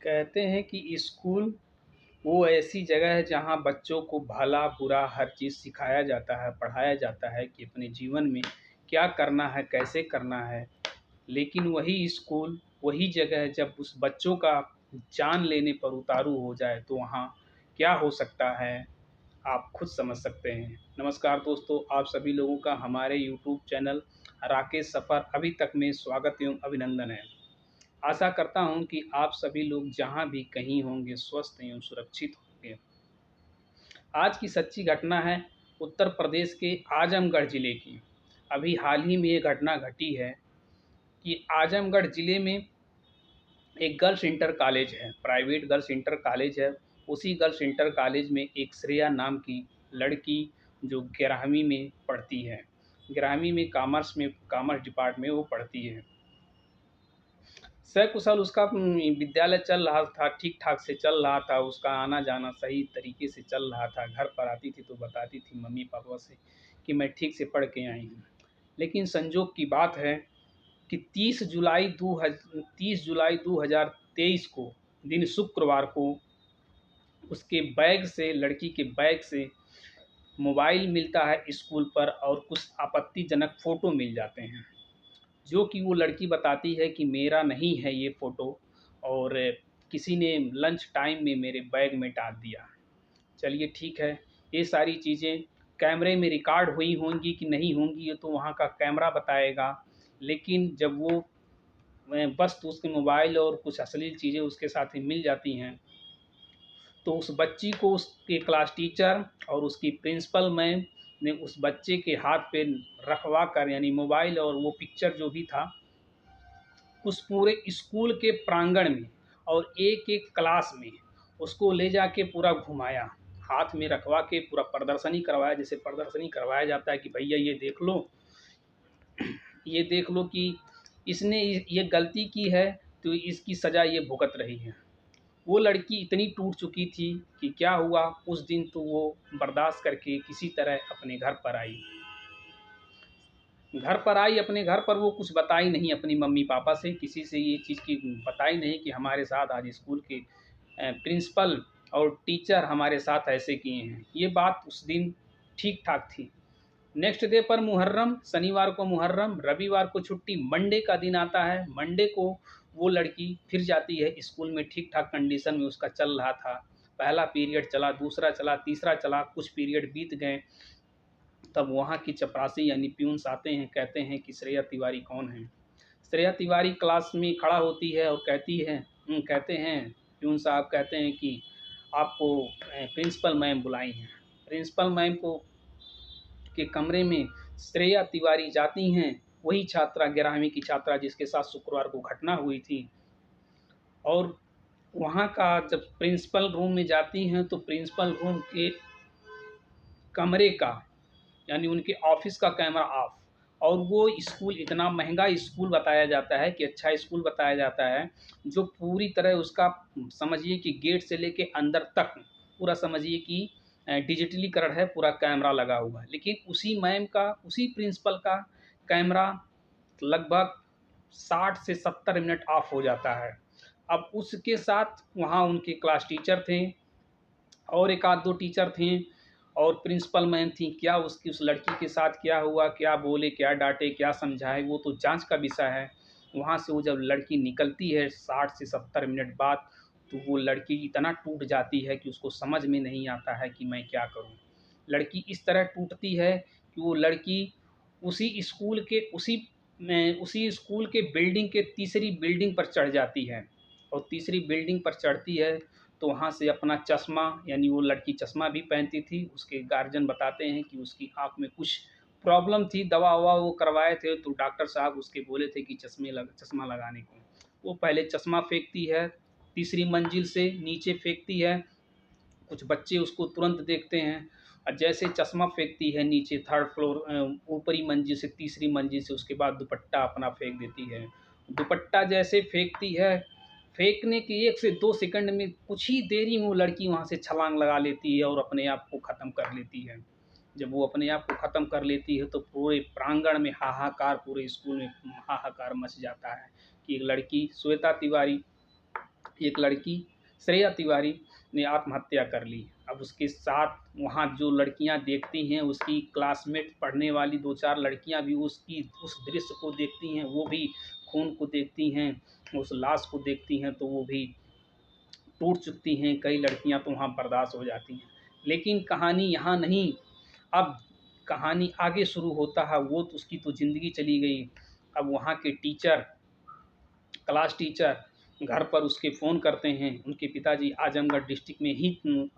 कहते हैं कि स्कूल वो ऐसी जगह है जहाँ बच्चों को भला बुरा हर चीज़ सिखाया जाता है, पढ़ाया जाता है कि अपने जीवन में क्या करना है, कैसे करना है। लेकिन वही स्कूल, वही जगह जब उस बच्चों का जान लेने पर उतारू हो जाए तो वहाँ क्या हो सकता है, आप खुद समझ सकते हैं। नमस्कार दोस्तों, आप सभी लोगों का हमारे यूट्यूब चैनल राकेश सफ़र अभी तक में स्वागत एवं अभिनंदन है। आशा करता हूँ कि आप सभी लोग जहाँ भी कहीं होंगे स्वस्थ एवं सुरक्षित होंगे। आज की सच्ची घटना है उत्तर प्रदेश के आजमगढ़ ज़िले की। अभी हाल ही में ये घटना घटी है कि आजमगढ़ ज़िले में एक गर्ल्स इंटर कॉलेज है, प्राइवेट गर्ल्स इंटर कॉलेज है। उसी गर्ल्स इंटर कॉलेज में एक श्रेया नाम की लड़की जो 11वीं में पढ़ती है। 11वीं में कॉमर्स डिपार्टमेंट में वो पढ़ती है। सकुशल उसका विद्यालय चल रहा था, ठीक-ठाक से चल रहा था, उसका आना-जाना सही तरीके से चल रहा था। घर पर आती थी तो बताती थी मम्मी-पापा से कि मैं ठीक से पढ़ के आई हूँ। लेकिन संजोग की बात है कि 30 जुलाई 2023 को दिन शुक्रवार को उसके बैग से, लड़की के बैग से मोबाइल मिलता है स्कूल पर और कुछ आपत्तिजनक फ़ोटो मिल जाते हैं। जो कि वो लड़की बताती है कि मेरा नहीं है ये फ़ोटो और किसी ने लंच टाइम में मेरे बैग में डाल दिया। चलिए ठीक है, ये सारी चीज़ें कैमरे में रिकॉर्ड हुई होंगी कि नहीं होंगी ये तो वहाँ का कैमरा बताएगा। लेकिन जब वो बस तो उसके मोबाइल और कुछ अश्लील चीज़ें उसके साथ ही मिल जाती हैं, तो उस बच्ची को उसके क्लास टीचर और उसकी प्रिंसिपल मैम ने उस बच्चे के हाथ पे रखवा कर, यानी मोबाइल और वो पिक्चर जो भी था उस पूरे स्कूल के प्रांगण में और एक-एक क्लास में उसको ले जाके पूरा घुमाया। हाथ में रखवा के पूरा प्रदर्शनी करवाया, जैसे प्रदर्शनी करवाया जाता है कि भैया ये देख लो कि इसने ये गलती की है तो इसकी सज़ा ये भुगत रही है। वो लड़की इतनी टूट चुकी थी कि क्या हुआ उस दिन तो वो बर्दाश्त करके किसी तरह अपने घर पर आई। अपने घर पर वो कुछ बताई नहीं अपनी मम्मी-पापा से, किसी से ये चीज़ की बताई नहीं कि हमारे साथ आज स्कूल के प्रिंसिपल और टीचर हमारे साथ ऐसे किए हैं। ये बात उस दिन ठीक-ठाक थी। नेक्स्ट डे पर मुहर्रम, शनिवार को मुहर्रम, रविवार को छुट्टी, मंडे का दिन आता है। मंडे को वो लड़की फिर जाती है स्कूल में, ठीक-ठाक कंडीशन में उसका चल रहा था। पहला पीरियड चला, दूसरा चला, तीसरा चला, कुछ पीरियड बीत गए। तब वहाँ की चपरासी यानी प्यून्स आते हैं, कहते हैं कि श्रेया तिवारी कौन है? श्रेया तिवारी क्लास में खड़ा होती है और कहते हैं, प्यून साहब कहते हैं कि आपको प्रिंसिपल मैम बुलाई हैं। प्रिंसिपल मैम को के कमरे में श्रेया तिवारी जाती हैं, वही छात्रा 11वीं की छात्रा जिसके साथ शुक्रवार को घटना हुई थी। और वहाँ का जब प्रिंसिपल रूम में जाती हैं तो प्रिंसिपल रूम के कमरे का, यानी उनके ऑफिस का कैमरा ऑफ। और वो स्कूल इतना महंगा स्कूल बताया जाता है कि अच्छा स्कूल बताया जाता है, जो पूरी तरह उसका समझिए कि गेट से लेके अंदर तक पूरा समझिए कि डिजिटलीकरण है, पूरा कैमरा लगा हुआ है। लेकिन उसी प्रिंसिपल का कैमरा लगभग 60 से 70 मिनट ऑफ हो जाता है। अब उसके साथ वहाँ उनके क्लास टीचर थे और एक आध दो टीचर थे और प्रिंसिपल मैम थी। क्या उसकी उस लड़की के साथ क्या हुआ, क्या बोले, क्या डांटे, क्या समझाए, वो तो जांच का विषय है। वहाँ से वो जब लड़की निकलती है 60 से 70 मिनट बाद, तो वो लड़की इतना टूट जाती है कि उसको समझ में नहीं आता है कि मैं क्या करूँ। लड़की इस तरह टूटती है कि वो लड़की उसी स्कूल के बिल्डिंग के तीसरी बिल्डिंग पर चढ़ जाती है। और तीसरी बिल्डिंग पर चढ़ती है तो वहाँ से अपना चश्मा, यानी वो लड़की चश्मा भी पहनती थी, उसके गार्जियन बताते हैं कि उसकी आँख में कुछ प्रॉब्लम थी, दवा-ववा वो करवाए थे तो डॉक्टर साहब उसके बोले थे कि चश्मा लगाने को। वो पहले चश्मा फेंकती है, तीसरी मंजिल से नीचे फेंकती है, कुछ बच्चे उसको तुरंत देखते हैं और जैसे चश्मा फेंकती है नीचे ऊपरी मंजिल से तीसरी मंजिल से, उसके बाद दुपट्टा अपना फेंक देती है। दुपट्टा जैसे फेंकती है, फेंकने के 1 से 2 सेकंड में कुछ ही देरी में वो लड़की वहाँ से छलांग लगा लेती है और अपने आप को ख़त्म कर लेती है। जब वो अपने आप को ख़त्म कर लेती है तो पूरे प्रांगण में हाहाकार, पूरे स्कूल में हाहाकार मच जाता है कि एक लड़की श्वेता तिवारी एक लड़की श्रेया तिवारी ने आत्महत्या कर ली। अब उसके साथ वहाँ जो लड़कियाँ देखती हैं, उसकी क्लासमेट पढ़ने वाली 2-4 लड़कियाँ भी उसकी उस दृश्य को देखती हैं, वो भी खून को देखती हैं, उस लाश को देखती हैं, तो वो भी टूट चुकती हैं। कई लड़कियाँ तो वहाँ बर्दाश्त हो जाती हैं। लेकिन कहानी यहाँ नहीं, अब कहानी आगे शुरू होता है। वो तो उसकी तो ज़िंदगी चली गई। अब वहाँ के टीचर, क्लास टीचर घर पर उसके फ़ोन करते हैं। उनके पिताजी आजमगढ़ डिस्ट्रिक्ट में ही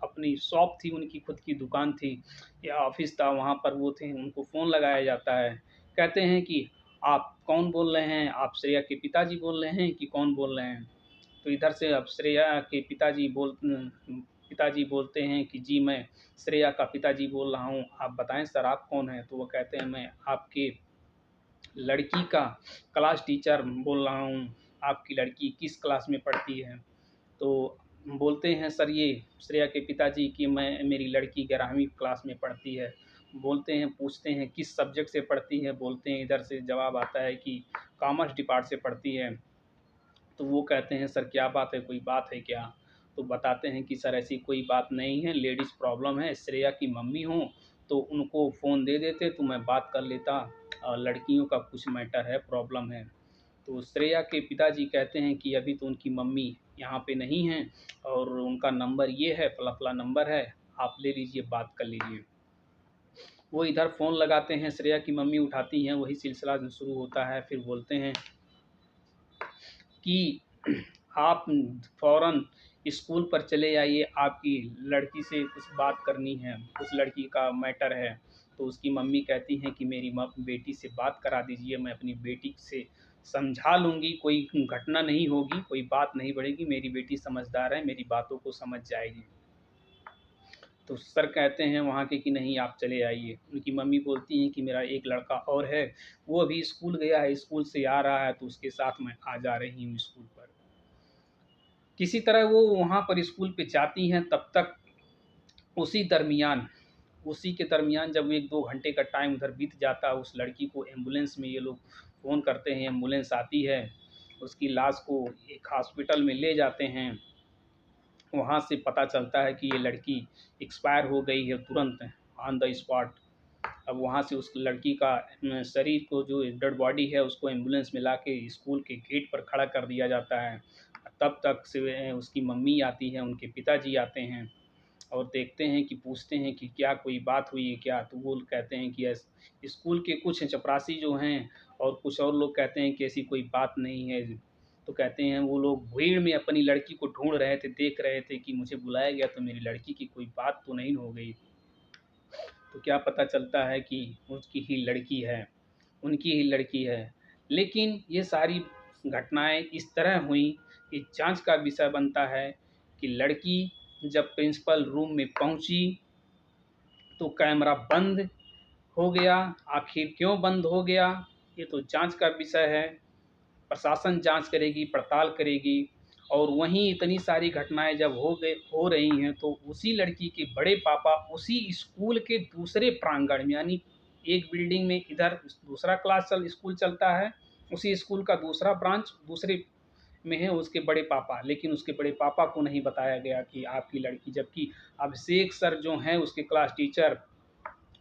अपनी शॉप थी, उनकी खुद की दुकान थी या ऑफ़िस था, वहाँ पर वो थे। उनको फ़ोन लगाया जाता है। कहते हैं कि आप कौन बोल रहे हैं? आप श्रेया के पिताजी बोल रहे हैं कि कौन बोल रहे हैं? तो इधर से अब श्रेया के पिताजी बोलते हैं कि जी मैं श्रेया का पिताजी बोल रहा हूँ, आप बताएं सर आप कौन हैं? तो वो कहते हैं मैं आपके लड़की का क्लास टीचर बोल रहा हूँ, आपकी लड़की किस क्लास में पढ़ती है? तो बोलते हैं सर ये श्रेया के पिताजी कि मेरी लड़की 11वीं क्लास में पढ़ती है। बोलते हैं, पूछते हैं किस सब्जेक्ट से पढ़ती है? बोलते हैं, इधर से जवाब आता है कि कॉमर्स डिपार्ट से पढ़ती है। तो वो कहते हैं सर क्या बात है, कोई बात है क्या? तो बताते हैं कि सर ऐसी कोई बात नहीं है, लेडीज़ प्रॉब्लम है, श्रेया की मम्मी हो तो उनको फ़ोन दे देते तो मैं बात कर लेता, लड़कियों का कुछ मैटर है, प्रॉब्लम है। तो श्रेया के पिताजी कहते हैं कि अभी तो उनकी मम्मी यहाँ पे नहीं हैं और उनका नंबर ये है, फला-फला नंबर है, आप ले लीजिए, बात कर लीजिए। वो इधर फ़ोन लगाते हैं, श्रेया की मम्मी उठाती हैं, वही सिलसिला शुरू होता है। फिर बोलते हैं कि आप फ़ौरन स्कूल पर चले आइए, आपकी लड़की से कुछ बात करनी है, उस लड़की का मैटर है। तो उसकी मम्मी कहती हैं कि मेरी बेटी से बात करा दीजिए, मैं अपनी बेटी से समझा लूँगी, कोई घटना नहीं होगी, कोई बात नहीं बढ़ेगी, मेरी बेटी समझदार है, मेरी बातों को समझ जाएगी। तो सर कहते हैं वहाँ के कि नहीं आप चले आइए। उनकी मम्मी बोलती हैं कि मेरा एक लड़का और है, वो अभी स्कूल गया है, स्कूल से आ रहा है तो उसके साथ मैं आ जा रही हूँ स्कूल पर। किसी तरह वो वहाँ पर स्कूल पे जाती हैं, तब तक उसी के दरमियान जब 1-2 घंटे का टाइम उधर बीत जाता है, उस लड़की को एम्बुलेंस में ये लोग फ़ोन करते हैं, एम्बुलेंस आती है, उसकी लाश को एक हॉस्पिटल में ले जाते हैं। वहाँ से पता चलता है कि ये लड़की एक्सपायर हो गई है तुरंत, ऑन द स्पॉट। अब वहाँ से उस लड़की का शरीर को, जो डेड बॉडी है, उसको एम्बुलेंस में लाके स्कूल के गेट पर खड़ा कर दिया जाता है। तब तक से उसकी मम्मी आती है, उनके पिताजी आते हैं और देखते हैं कि पूछते हैं कि क्या कोई बात हुई है क्या? तो वो कहते हैं कि स्कूल के कुछ चपरासी जो हैं और कुछ और लोग कहते हैं कि ऐसी कोई बात नहीं है। तो कहते हैं वो लोग भीड़ में अपनी लड़की को ढूँढ रहे थे, देख रहे थे कि मुझे बुलाया गया तो मेरी लड़की की कोई बात तो नहीं हो गई। तो क्या पता चलता है कि उसकी ही लड़की है, उनकी ही लड़की है। लेकिन ये सारी घटनाएँ इस तरह हुई कि जाँच का विषय बनता है कि लड़की जब प्रिंसिपल रूम में पहुँची तो कैमरा बंद हो गया। आखिर क्यों बंद हो गया, ये तो जाँच का विषय है। प्रशासन जाँच करेगी, पड़ताल करेगी। और वहीं इतनी सारी घटनाएँ जब हो रही हैं, तो उसी लड़की के बड़े पापा उसी स्कूल के दूसरे प्रांगण में, यानी एक बिल्डिंग में इधर दूसरा स्कूल चलता है, उसी स्कूल का दूसरा ब्रांच दूसरे में है उसके बड़े पापा। लेकिन उसके बड़े पापा को नहीं बताया गया कि आपकी लड़की, जबकि अभिषेक सर जो हैं उसके क्लास टीचर,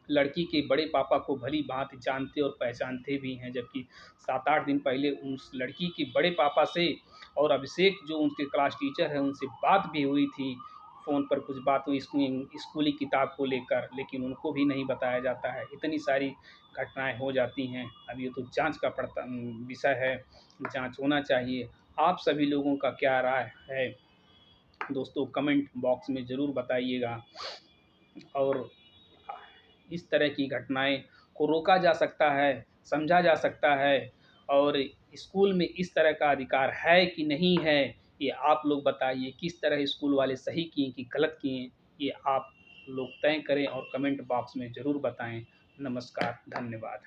लड़की के बड़े पापा को भली-भाँति जानते और पहचानते भी हैं। जबकि 7-8 दिन पहले उस लड़की के बड़े पापा से और अभिषेक जो उनके क्लास टीचर हैं, उनसे बात भी हुई थी। फ़ोन पर कुछ बात हुई स्कूली किताब को लेकर, लेकिन उनको भी नहीं बताया जाता है। इतनी सारी घटनाएँ हो जाती हैं। अब ये तो जाँच का विषय है, जाँच होना चाहिए। आप सभी लोगों का क्या राय है? दोस्तों कमेंट बॉक्स में ज़रूर बताइएगा। और इस तरह की घटनाएँ को रोका जा सकता है, समझा जा सकता है। और स्कूल में इस तरह का अधिकार है कि नहीं है, ये आप लोग बताइए। किस तरह स्कूल वाले सही किए कि गलत किए, ये आप लोग तय करें और कमेंट बॉक्स में ज़रूर बताएँ। नमस्कार, धन्यवाद।